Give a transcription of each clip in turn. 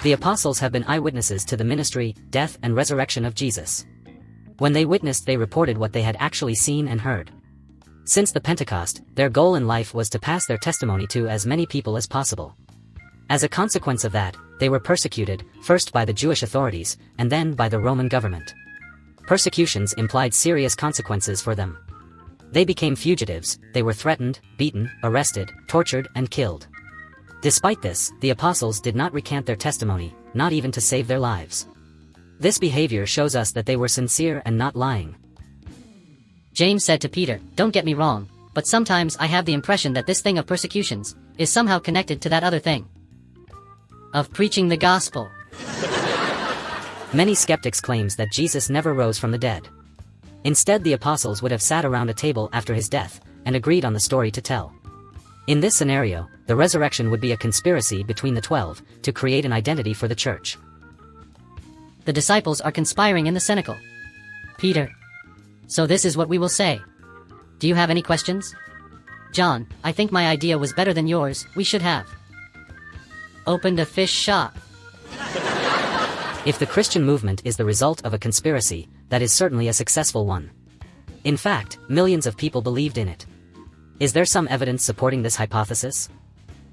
The apostles have been eyewitnesses to the ministry, death and resurrection of Jesus. When they witnessed, they reported what they had actually seen and heard. Since the Pentecost, their goal in life was to pass their testimony to as many people as possible. As a consequence of that, they were persecuted, first by the Jewish authorities, and then by the Roman government. Persecutions implied serious consequences for them. They became fugitives, they were threatened, beaten, arrested, tortured, and killed. Despite this, the apostles did not recant their testimony, not even to save their lives. This behavior shows us that they were sincere and not lying. James said to Peter, "Don't get me wrong, but sometimes I have the impression that this thing of persecutions is somehow connected to that other thing of preaching the gospel." Many skeptics claims that Jesus never rose from the dead. Instead, the apostles would have sat around a table after his death and agreed on the story to tell. In this scenario, the resurrection would be a conspiracy between the 12 to create an identity for the church. The disciples are conspiring in the cenacle. Peter: "So this is what we will say. Do you have any questions?" John: "I think my idea was better than yours. We should have opened a fish shop." If the Christian movement is the result of a conspiracy, that is certainly a successful one. In fact, millions of people believed in it. Is there some evidence supporting this hypothesis?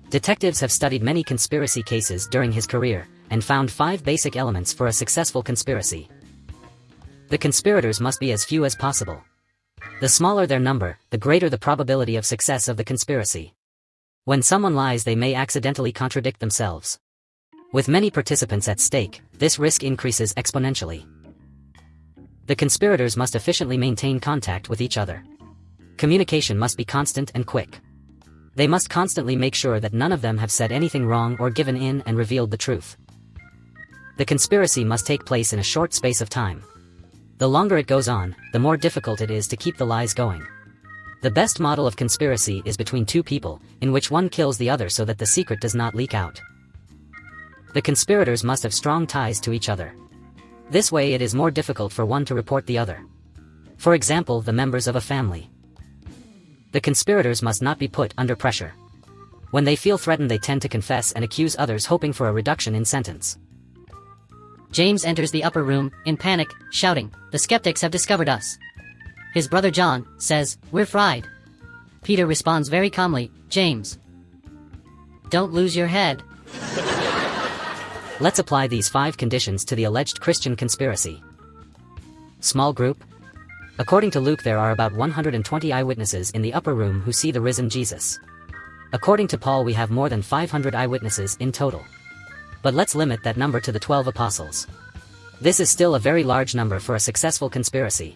Detectives have studied many conspiracy cases during his career, and found 5 basic elements for a successful conspiracy. The conspirators must be as few as possible. The smaller their number, the greater the probability of success of the conspiracy. When someone lies, they may accidentally contradict themselves. With many participants at stake, this risk increases exponentially. The conspirators must efficiently maintain contact with each other. Communication must be constant and quick. They must constantly make sure that none of them have said anything wrong or given in and revealed the truth. The conspiracy must take place in a short space of time. The longer it goes on, the more difficult it is to keep the lies going. The best model of conspiracy is between 2 people, in which one kills the other so that the secret does not leak out. The conspirators must have strong ties to each other. This way it is more difficult for one to report the other. For example, the members of a family. The conspirators must not be put under pressure. When they feel threatened, they tend to confess and accuse others, hoping for a reduction in sentence. James enters the upper room, in panic, shouting, "The skeptics have discovered us." His brother John says, "We're fried." Peter responds very calmly, "James, don't lose your head." Let's apply these 5 conditions to the alleged Christian conspiracy. Small group. According to Luke, there are about 120 eyewitnesses in the upper room who see the risen Jesus. According to Paul, we have more than 500 eyewitnesses in total. But let's limit that number to the 12 apostles. This is still a very large number for a successful conspiracy.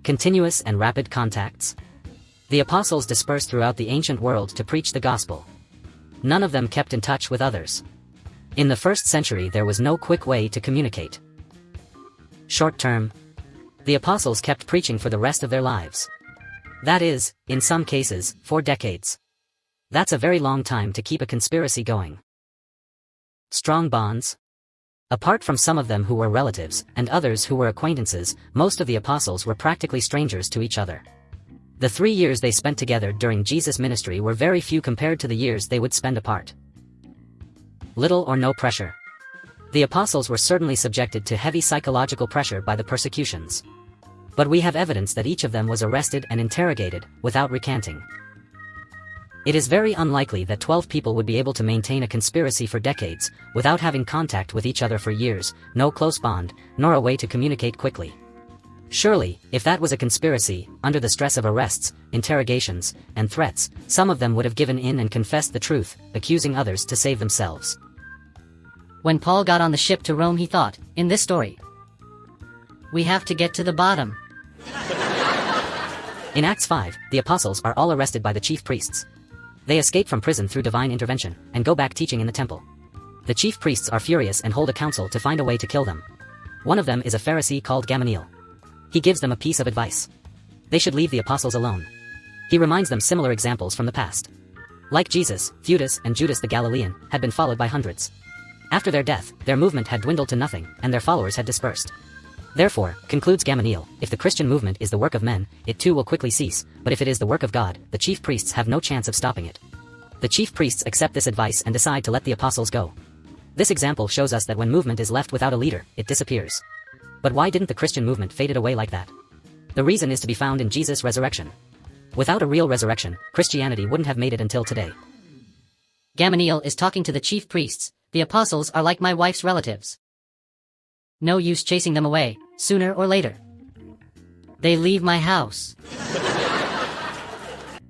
Continuous and rapid contacts. The apostles dispersed throughout the ancient world to preach the gospel. None of them kept in touch with others. In the 1st century, there was no quick way to communicate. Short term. The apostles kept preaching for the rest of their lives. That is, in some cases, 4 decades. That's a very long time to keep a conspiracy going. Strong bonds. Apart from some of them who were relatives, and others who were acquaintances, most of the apostles were practically strangers to each other. The 3 years they spent together during Jesus' ministry were very few compared to the years they would spend apart. Little or no pressure. The apostles were certainly subjected to heavy psychological pressure by the persecutions. But we have evidence that each of them was arrested and interrogated, without recanting. It is very unlikely that 12 people would be able to maintain a conspiracy for decades, without having contact with each other for years, no close bond, nor a way to communicate quickly. Surely, if that was a conspiracy, under the stress of arrests, interrogations, and threats, some of them would have given in and confessed the truth, accusing others to save themselves. When Paul got on the ship to Rome, he thought, in this story, we have to get to the bottom. In Acts 5, the apostles are all arrested by the chief priests. They escape from prison through divine intervention, and go back teaching in the temple. The chief priests are furious and hold a council to find a way to kill them. One of them is a Pharisee called Gamaliel. He gives them a piece of advice. They should leave the apostles alone. He reminds them similar examples from the past. Like Jesus, Theudas and Judas the Galilean had been followed by hundreds. After their death, their movement had dwindled to nothing, and their followers had dispersed. Therefore, concludes Gamaliel, if the Christian movement is the work of men, it too will quickly cease, but if it is the work of God, the chief priests have no chance of stopping it. The chief priests accept this advice and decide to let the apostles go. This example shows us that when movement is left without a leader, it disappears. But why didn't the Christian movement fade away like that? The reason is to be found in Jesus' resurrection. Without a real resurrection, Christianity wouldn't have made it until today. Gamaliel is talking to the chief priests. The apostles are like my wife's relatives. No use chasing them away, sooner or later. They leave my house.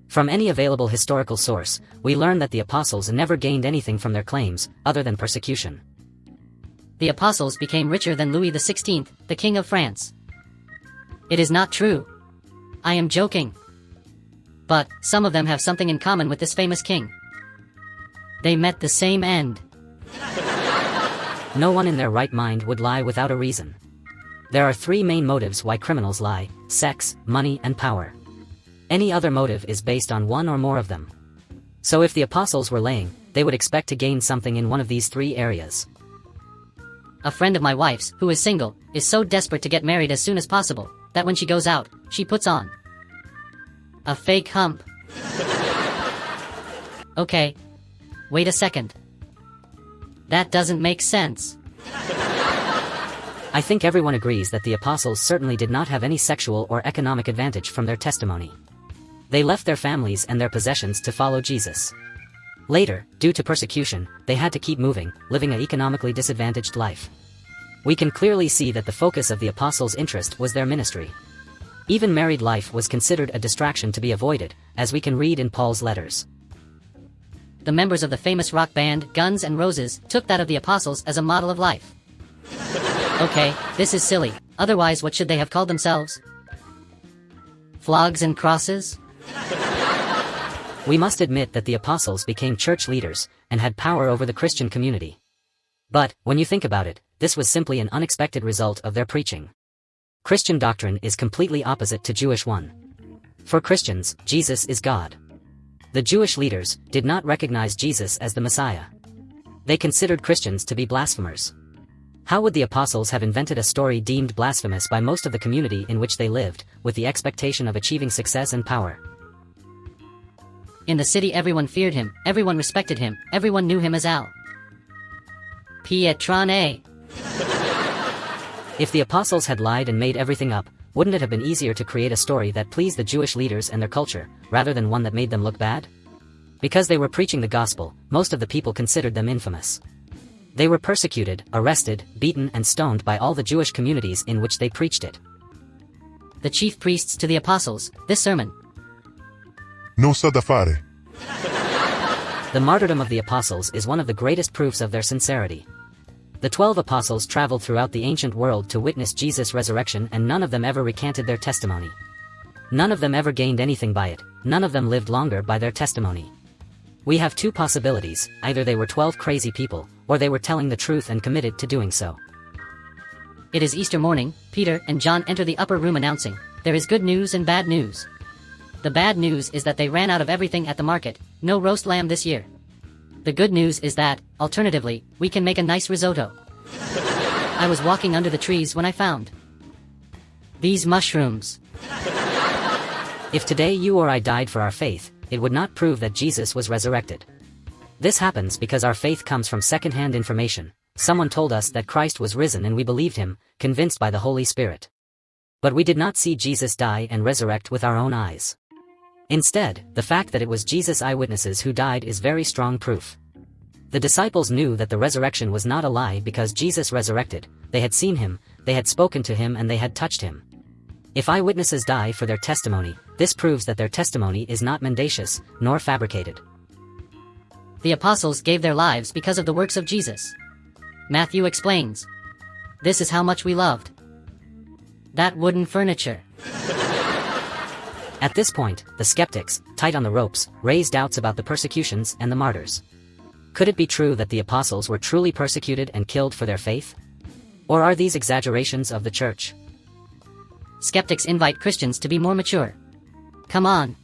From any available historical source, we learn that the apostles never gained anything from their claims, other than persecution. The apostles became richer than Louis XVI, the King of France. It is not true. I am joking. But some of them have something in common with this famous king. They met the same end. No one in their right mind would lie without a reason. There are three main motives why criminals lie: sex, money, and power. Any other motive is based on one or more of them. So if the apostles were lying, they would expect to gain something in one of these three areas. A friend of my wife's, who is single, is so desperate to get married as soon as possible, that when she goes out, she puts on a fake hump. Okay. Wait a second. That doesn't make sense. I think everyone agrees that the apostles certainly did not have any sexual or economic advantage from their testimony. They left their families and their possessions to follow Jesus. Later, due to persecution, they had to keep moving, living an economically disadvantaged life. We can clearly see that the focus of the apostles' interest was their ministry. Even married life was considered a distraction to be avoided, as we can read in Paul's letters. The members of the famous rock band Guns N' Roses took that of the apostles as a model of life. Okay, this is silly. Otherwise, what should they have called themselves? Flogs and crosses? We must admit that the apostles became church leaders and had power over the Christian community. But, when you think about it, this was simply an unexpected result of their preaching. Christian doctrine is completely opposite to Jewish one. For Christians, Jesus is God. The Jewish leaders did not recognize Jesus as the Messiah. They considered Christians to be blasphemers. How would the apostles have invented a story deemed blasphemous by most of the community in which they lived, with the expectation of achieving success and power? In the city everyone feared him, everyone respected him, everyone knew him as Al Pietrone. If the apostles had lied and made everything up, wouldn't it have been easier to create a story that pleased the Jewish leaders and their culture, rather than one that made them look bad? Because they were preaching the gospel, most of the people considered them infamous. They were persecuted, arrested, beaten and stoned by all the Jewish communities in which they preached it. The chief priests to the apostles, this sermon. Non sa da fare. The martyrdom of the apostles is one of the greatest proofs of their sincerity. The 12 apostles traveled throughout the ancient world to witness Jesus' resurrection, and none of them ever recanted their testimony. None of them ever gained anything by it, none of them lived longer by their testimony. We have two possibilities: either they were 12 crazy people, or they were telling the truth and committed to doing so. It is Easter morning. Peter and John enter the upper room announcing, there is good news and bad news. The bad news is that they ran out of everything at the market, no roast lamb this year. The good news is that, alternatively, we can make a nice risotto. I was walking under the trees when I found these mushrooms. If today you or I died for our faith, it would not prove that Jesus was resurrected. This happens because our faith comes from second-hand information. Someone told us that Christ was risen and we believed him, convinced by the Holy Spirit. But we did not see Jesus die and resurrect with our own eyes. Instead, the fact that it was Jesus' eyewitnesses who died is very strong proof. The disciples knew that the resurrection was not a lie because Jesus resurrected. They had seen him, they had spoken to him, and they had touched him. If eyewitnesses die for their testimony, this proves that their testimony is not mendacious, nor fabricated. The apostles gave their lives because of the works of Jesus. Matthew explains, this is how much we loved that wooden furniture. At this point, the skeptics, tight on the ropes, raised doubts about the persecutions and the martyrs. Could it be true that the apostles were truly persecuted and killed for their faith? Or are these exaggerations of the church? Skeptics invite Christians to be more mature. Come on.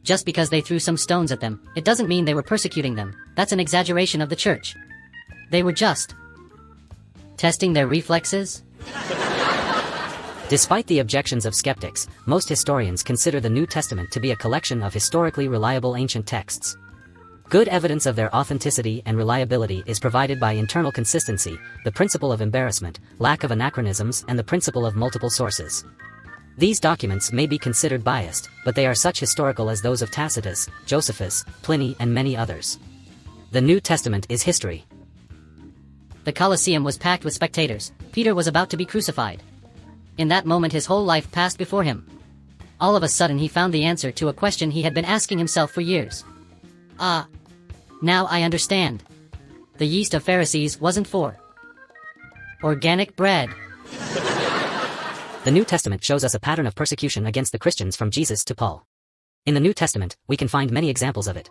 Just because they threw some stones at them, it doesn't mean they were persecuting them. That's an exaggeration of the church. They were just testing their reflexes. Despite the objections of skeptics, most historians consider the New Testament to be a collection of historically reliable ancient texts. Good evidence of their authenticity and reliability is provided by internal consistency, the principle of embarrassment, lack of anachronisms, and the principle of multiple sources. These documents may be considered biased, but they are such historical as those of Tacitus, Josephus, Pliny, and many others. The New Testament is history. The Colosseum was packed with spectators. Peter was about to be crucified. In that moment his whole life passed before him. All of a sudden he found the answer to a question he had been asking himself for years. Ah! Now I understand. The yeast of Pharisees wasn't for organic bread. The New Testament shows us a pattern of persecution against the Christians from Jesus to Paul. In the New Testament, we can find many examples of it.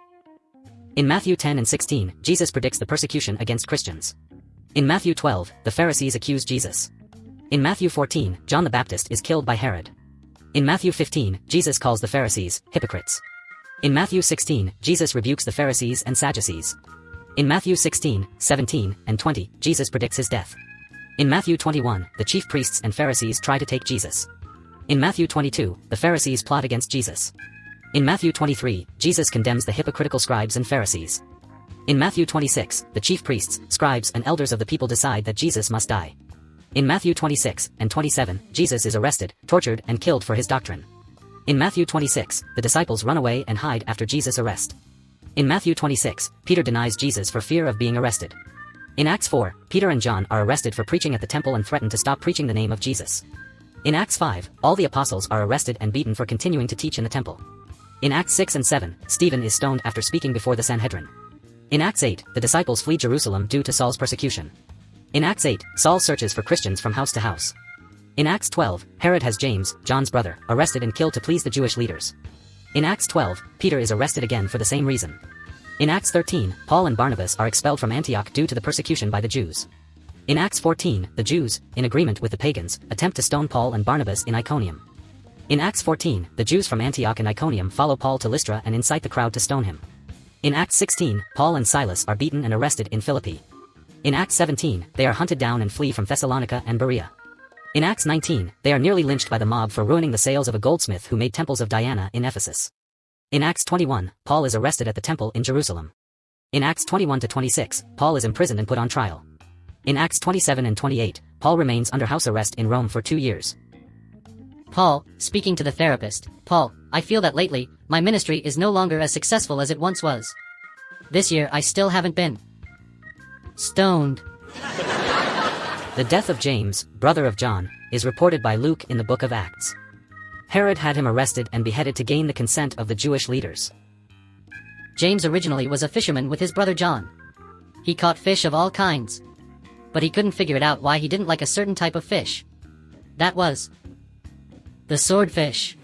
In Matthew 10 and 16, Jesus predicts the persecution against Christians. In Matthew 12, the Pharisees accuse Jesus. In Matthew 14, John the Baptist is killed by Herod. In Matthew 15, Jesus calls the Pharisees hypocrites. In Matthew 16, Jesus rebukes the Pharisees and Sadducees. In Matthew 16, 17, and 20, Jesus predicts his death. In Matthew 21, the chief priests and Pharisees try to take Jesus. In Matthew 22, the Pharisees plot against Jesus. In Matthew 23, Jesus condemns the hypocritical scribes and Pharisees. In Matthew 26, the chief priests, scribes, and elders of the people decide that Jesus must die. In Matthew 26 and 27, Jesus is arrested, tortured, and killed for his doctrine. In Matthew 26, the disciples run away and hide after Jesus' arrest. In Matthew 26, Peter denies Jesus for fear of being arrested. In Acts 4, Peter and John are arrested for preaching at the temple and threaten to stop preaching the name of Jesus. In Acts 5, all the apostles are arrested and beaten for continuing to teach in the temple. In Acts 6 and 7, Stephen is stoned after speaking before the Sanhedrin. In Acts 8, the disciples flee Jerusalem due to Saul's persecution. In Acts 8, Saul searches for Christians from house to house. In Acts 12, Herod has James, John's brother, arrested and killed to please the Jewish leaders. In Acts 12, Peter is arrested again for the same reason. In Acts 13, Paul and Barnabas are expelled from Antioch due to the persecution by the Jews. In Acts 14, the Jews, in agreement with the pagans, attempt to stone Paul and Barnabas in Iconium. In Acts 14, the Jews from Antioch and Iconium follow Paul to Lystra and incite the crowd to stone him. In Acts 16, Paul and Silas are beaten and arrested in Philippi. In Acts 17, they are hunted down and flee from Thessalonica and Berea. In Acts 19, they are nearly lynched by the mob for ruining the sales of a goldsmith who made temples of Diana in Ephesus. In Acts 21, Paul is arrested at the temple in Jerusalem. In Acts 21-26, Paul is imprisoned and put on trial. In Acts 27 and 28, Paul remains under house arrest in Rome for 2 years. Paul, speaking to the therapist, Paul, I feel that lately, my ministry is no longer as successful as it once was. This year I still haven't been stoned. The death of James, brother of John, is reported by Luke in the book of Acts. Herod had him arrested and beheaded to gain the consent of the Jewish leaders. James originally was a fisherman with his brother John. He caught fish of all kinds. But he couldn't figure it out why he didn't like a certain type of fish. That was the swordfish.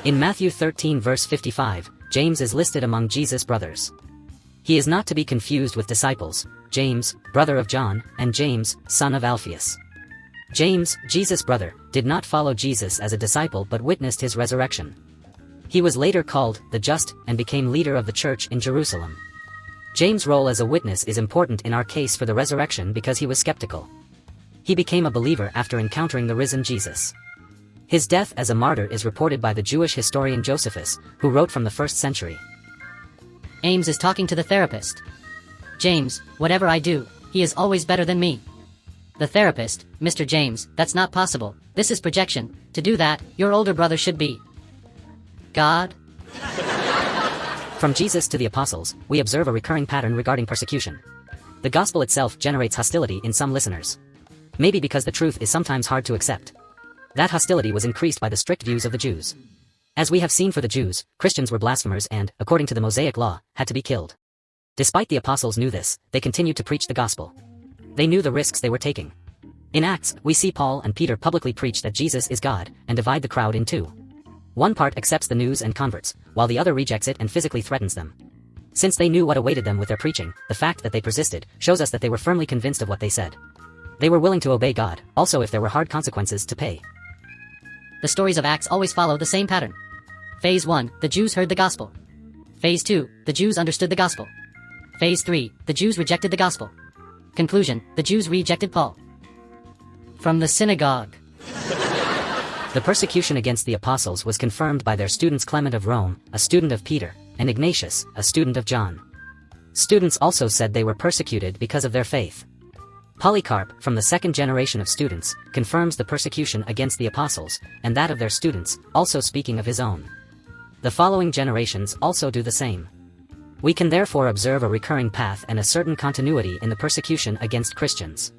In Matthew 13 verse 55, James is listed among Jesus' brothers. He is not to be confused with disciples, James, brother of John, and James, son of Alphaeus. James, Jesus' brother, did not follow Jesus as a disciple but witnessed his resurrection. He was later called the Just and became leader of the church in Jerusalem. James' role as a witness is important in our case for the resurrection because he was skeptical. He became a believer after encountering the risen Jesus. His death as a martyr is reported by the Jewish historian Josephus, who wrote from the 1st century. Ames is talking to the therapist. James, whatever I do, he is always better than me. The therapist, Mr. James, that's not possible. This is projection. To do that, your older brother should be God. From Jesus to the apostles, we observe a recurring pattern regarding persecution. The gospel itself generates hostility in some listeners. Maybe because the truth is sometimes hard to accept. That hostility was increased by the strict views of the Jews. As we have seen for the Jews, Christians were blasphemers and, according to the Mosaic law, had to be killed. Despite the apostles knew this, they continued to preach the gospel. They knew the risks they were taking. In Acts, we see Paul and Peter publicly preach that Jesus is God, and divide the crowd in two. One part accepts the news and converts, while the other rejects it and physically threatens them. Since they knew what awaited them with their preaching, the fact that they persisted, shows us that they were firmly convinced of what they said. They were willing to obey God, also if there were hard consequences to pay. The stories of Acts always follow the same pattern. Phase 1, the Jews heard the gospel. Phase 2, the Jews understood the gospel. Phase 3, the Jews rejected the gospel. Conclusion, the Jews rejected Paul from the synagogue. The persecution against the apostles was confirmed by their students Clement of Rome, a student of Peter, and Ignatius, a student of John. Students also said they were persecuted because of their faith. Polycarp, from the second generation of students, confirms the persecution against the apostles, and that of their students, also speaking of his own. The following generations also do the same. We can therefore observe a recurring path and a certain continuity in the persecution against Christians.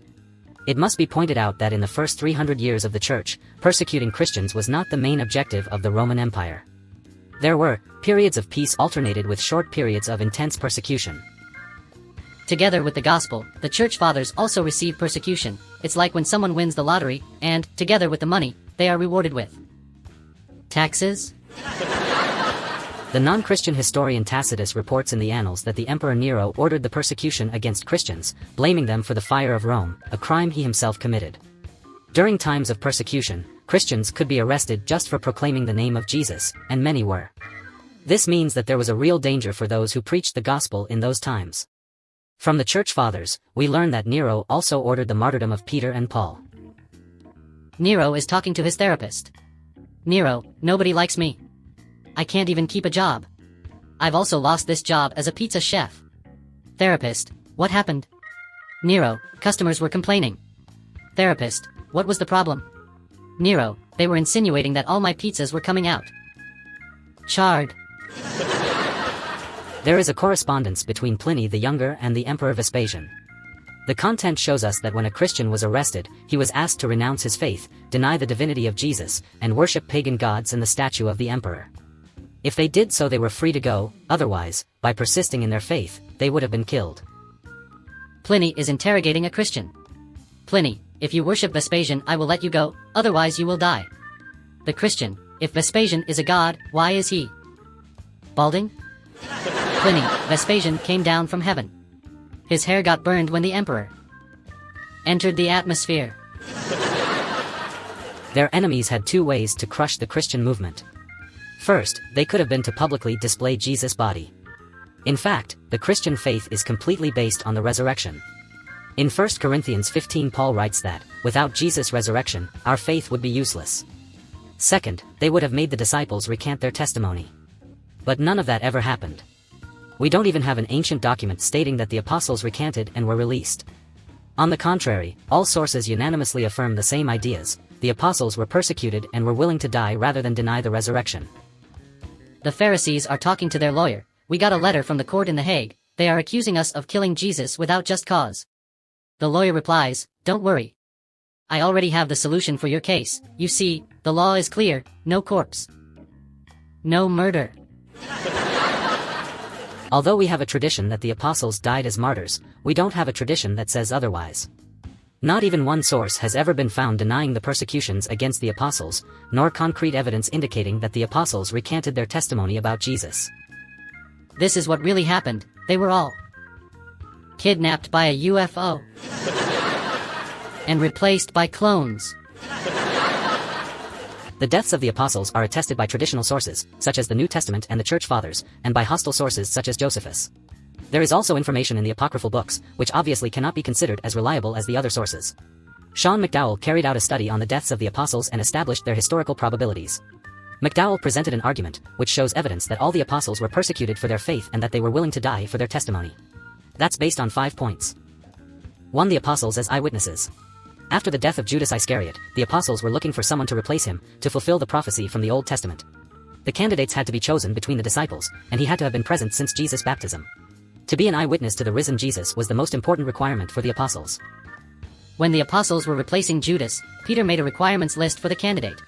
It must be pointed out that in the first 300 years of the Church, persecuting Christians was not the main objective of the Roman Empire. There were periods of peace alternated with short periods of intense persecution. Together with the gospel, the church fathers also receive persecution. It's like when someone wins the lottery, and, together with the money, they are rewarded with taxes? The non-Christian historian Tacitus reports in the Annals that the Emperor Nero ordered the persecution against Christians, blaming them for the fire of Rome, a crime he himself committed. During times of persecution, Christians could be arrested just for proclaiming the name of Jesus, and many were. This means that there was a real danger for those who preached the gospel in those times. From the Church Fathers, we learn that Nero also ordered the martyrdom of Peter and Paul. Nero is talking to his therapist. Nero, nobody likes me. I can't even keep a job. I've also lost this job as a pizza chef. Therapist, what happened? Nero, customers were complaining. Therapist, what was the problem? Nero, they were insinuating that all my pizzas were coming out charred. There is a correspondence between Pliny the Younger and the Emperor Vespasian. The content shows us that when a Christian was arrested, he was asked to renounce his faith, deny the divinity of Jesus, and worship pagan gods and the statue of the emperor. If they did so, they were free to go; otherwise, by persisting in their faith, they would have been killed. Pliny is interrogating a Christian. Pliny, if you worship Vespasian, I will let you go, otherwise you will die. The Christian, if Vespasian is a god, why is he balding? Pliny, Vespasian came down from heaven. His hair got burned when the emperor entered the atmosphere. Their enemies had two ways to crush the Christian movement. First, they could have been to publicly display Jesus' body. In fact, the Christian faith is completely based on the resurrection. In 1 Corinthians 15, Paul writes that, without Jesus' resurrection, our faith would be useless. Second, they would have made the disciples recant their testimony. But none of that ever happened. We don't even have an ancient document stating that the apostles recanted and were released. On the contrary, all sources unanimously affirm the same ideas. The apostles were persecuted and were willing to die rather than deny the resurrection. The Pharisees are talking to their lawyer. We got a letter from the court in The Hague. They are accusing us of killing Jesus without just cause. The lawyer replies, don't worry. I already have the solution for your case. You see, the law is clear: no corpse, no murder. Although we have a tradition that the apostles died as martyrs, we don't have a tradition that says otherwise. Not even one source has ever been found denying the persecutions against the apostles, nor concrete evidence indicating that the apostles recanted their testimony about Jesus. This is what really happened. They were all kidnapped by a UFO and replaced by clones. The deaths of the apostles are attested by traditional sources, such as the New Testament and the Church Fathers, and by hostile sources such as Josephus. There is also information in the apocryphal books, which obviously cannot be considered as reliable as the other sources. Sean McDowell carried out a study on the deaths of the apostles and established their historical probabilities. McDowell presented an argument, which shows evidence that all the apostles were persecuted for their faith and that they were willing to die for their testimony. That's based on 5 points. 1. The apostles as eyewitnesses. After the death of Judas Iscariot, the apostles were looking for someone to replace him, to fulfill the prophecy from the Old Testament. The candidates had to be chosen between the disciples, and he had to have been present since Jesus' baptism. To be an eyewitness to the risen Jesus was the most important requirement for the apostles. When the apostles were replacing Judas, Peter made a requirements list for the candidate.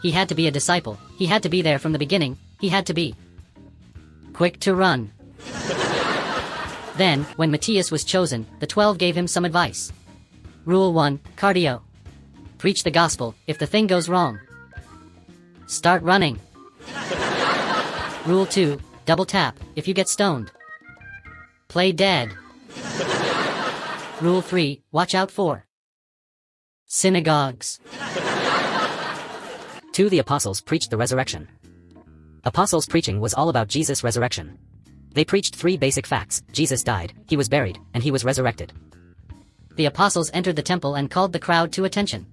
He had to be a disciple, he had to be there from the beginning, he had to be quick to run. Then, when Matthias was chosen, the 12 gave him some advice. Rule 1, cardio. Preach the gospel. If the thing goes wrong, start running. Rule 2, double tap. If you get stoned, play dead. Rule 3, watch out for synagogues. 2. The apostles preached the resurrection. Apostles' preaching was all about Jesus' resurrection. They preached 3 basic facts: Jesus died, he was buried, and he was resurrected. The apostles entered the temple and called the crowd to attention.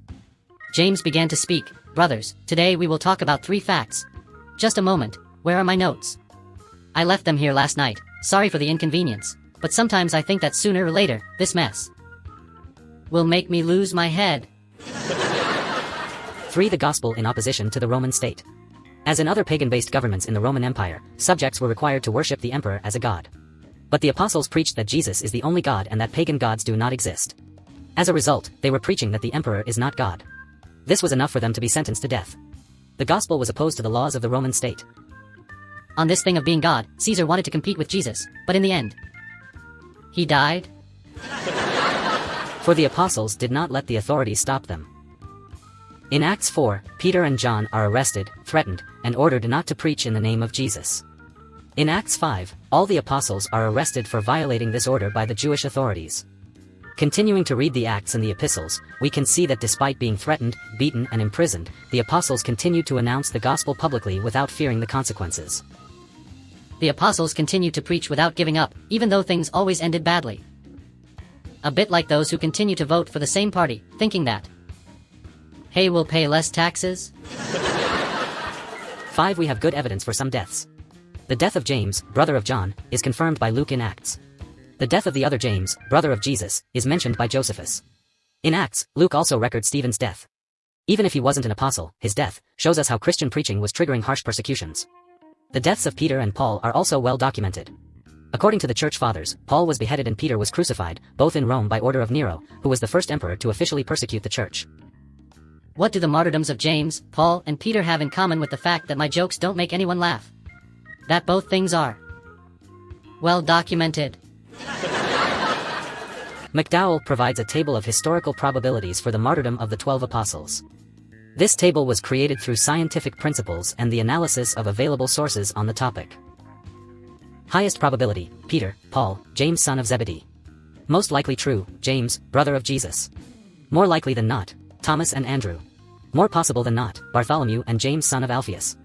James began to speak. Brothers, today we will talk about 3 facts. Just a moment, where are my notes? I left them here last night, sorry for the inconvenience, but sometimes I think that sooner or later, this mess will make me lose my head. 3. The gospel in opposition to the Roman state. As in other pagan-based governments in the Roman Empire, subjects were required to worship the emperor as a god. But the apostles preached that Jesus is the only God and that pagan gods do not exist. As a result, they were preaching that the emperor is not God. This was enough for them to be sentenced to death. The gospel was opposed to the laws of the Roman state. On this thing of being God, Caesar wanted to compete with Jesus, but in the end, he died? For the apostles did not let the authorities stop them. In Acts 4, Peter and John are arrested, threatened, and ordered not to preach in the name of Jesus. In Acts 5, all the apostles are arrested for violating this order by the Jewish authorities. Continuing to read the Acts and the epistles, we can see that despite being threatened, beaten, and imprisoned, the apostles continued to announce the gospel publicly without fearing the consequences. The apostles continued to preach without giving up, even though things always ended badly. A bit like those who continue to vote for the same party, thinking that, hey, we'll pay less taxes? 5. We have good evidence for some deaths. The death of James, brother of John, is confirmed by Luke in Acts. The death of the other James, brother of Jesus, is mentioned by Josephus. In Acts, Luke also records Stephen's death. Even if he wasn't an apostle, his death shows us how Christian preaching was triggering harsh persecutions. The deaths of Peter and Paul are also well documented. According to the Church Fathers, Paul was beheaded and Peter was crucified, both in Rome by order of Nero, who was the first emperor to officially persecute the church. What do the martyrdoms of James, Paul, and Peter have in common with the fact that my jokes don't make anyone laugh? That both things are well documented. McDowell provides a table of historical probabilities for the martyrdom of the 12 apostles. This table was created through scientific principles and the analysis of available sources on the topic. Highest probability, Peter, Paul, James son of Zebedee. Most likely true, James, brother of Jesus. More likely than not, Thomas and Andrew. More possible than not, Bartholomew and James son of Alphaeus.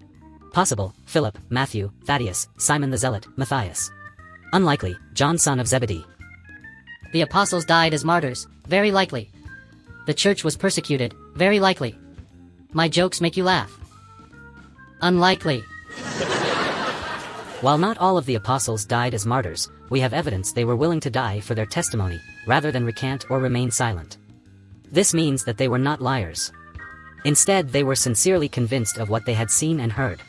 Possible, Philip, Matthew, Thaddeus, Simon the Zealot, Matthias. Unlikely, John son of Zebedee. The apostles died as martyrs, very likely. The church was persecuted, very likely. My jokes make you laugh. Unlikely. While not all of the apostles died as martyrs, we have evidence they were willing to die for their testimony, rather than recant or remain silent. This means that they were not liars. Instead, they were sincerely convinced of what they had seen and heard.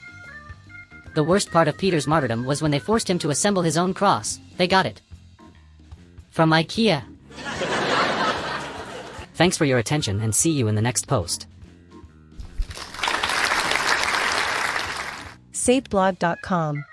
The worst part of Peter's martyrdom was when they forced him to assemble his own cross. They got it from IKEA. Thanks for your attention and see you in the next post. SaveBlog.com